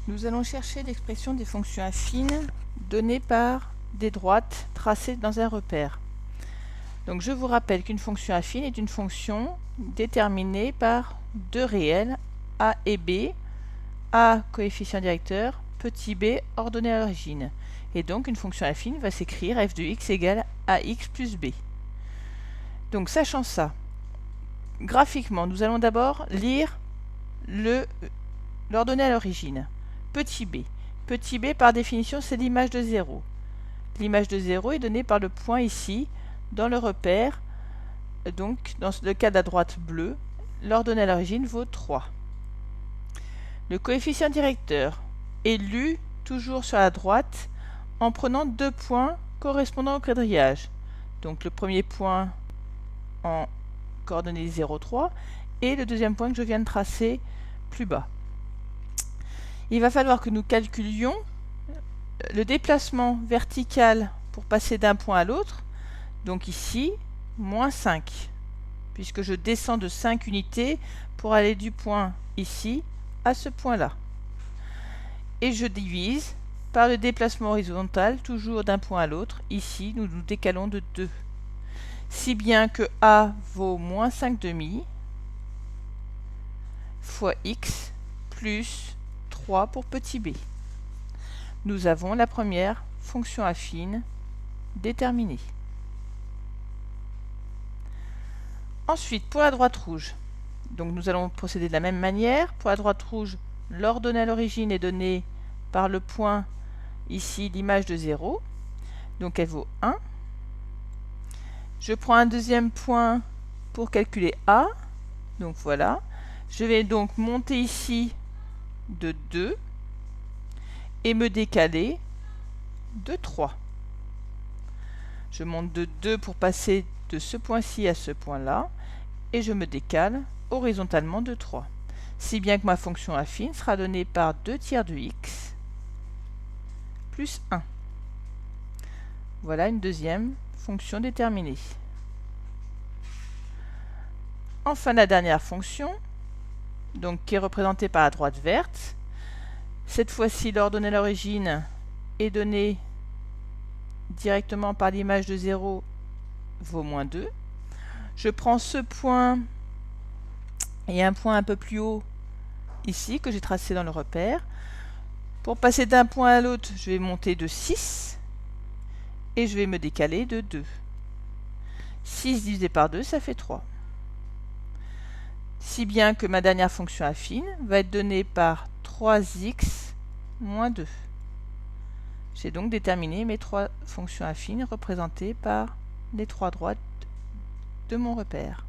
Nous allons chercher l'expression des fonctions affines données par des droites tracées dans un repère. Donc je vous rappelle qu'une fonction affine est une fonction déterminée par deux réels, a et b, a coefficient directeur, petit b ordonné à l'origine. Et donc une fonction affine va s'écrire f de x égale ax plus b. Donc sachant ça, graphiquement, nous allons d'abord lire l'ordonnée à l'origine. Petit b. Petit b, par définition, c'est l'image de 0. L'image de 0 est donnée par le point ici, dans le repère. Donc, dans le cas de la droite bleue, l'ordonnée à l'origine vaut 3. Le coefficient directeur est lu toujours sur la droite en prenant deux points correspondant au quadrillage. Donc, le premier point en coordonnées 0, 3 et le deuxième point que je viens de tracer plus bas. Il va falloir que nous calculions le déplacement vertical pour passer d'un point à l'autre. Donc ici, moins 5, puisque je descends de 5 unités pour aller du point ici à ce point-là. Et je divise par le déplacement horizontal, toujours d'un point à l'autre. Ici, nous nous décalons de 2. Si bien que A vaut moins 5,5 fois x plus 3 pour petit b. Nous avons la première fonction affine déterminée. Ensuite, pour la droite rouge, donc nous allons procéder de la même manière. Pour la droite rouge, l'ordonnée à l'origine est donnée par le point ici, l'image de 0. Donc elle vaut 1. Je prends un deuxième point pour calculer A. Donc voilà. Je vais donc monter ici de 2 et me décaler de 3. Je monte de 2 pour passer de ce point-ci à ce point-là et je me décale horizontalement de 3. Si bien que ma fonction affine sera donnée par 2 tiers de x plus 1. Voilà une deuxième fonction déterminée. Enfin, la dernière fonction, donc qui est représentée par la droite verte. Cette fois-ci, l'ordonnée à l'origine est donnée directement par l'image de 0 vaut moins 2. Je prends ce point et un point un peu plus haut ici que j'ai tracé dans le repère. Pour passer d'un point à l'autre, je vais monter de 6 et je vais me décaler de 2. 6 divisé par 2, ça fait 3. Si bien que ma dernière fonction affine va être donnée par 3x moins 2. J'ai donc déterminé mes trois fonctions affines représentées par les trois droites de mon repère.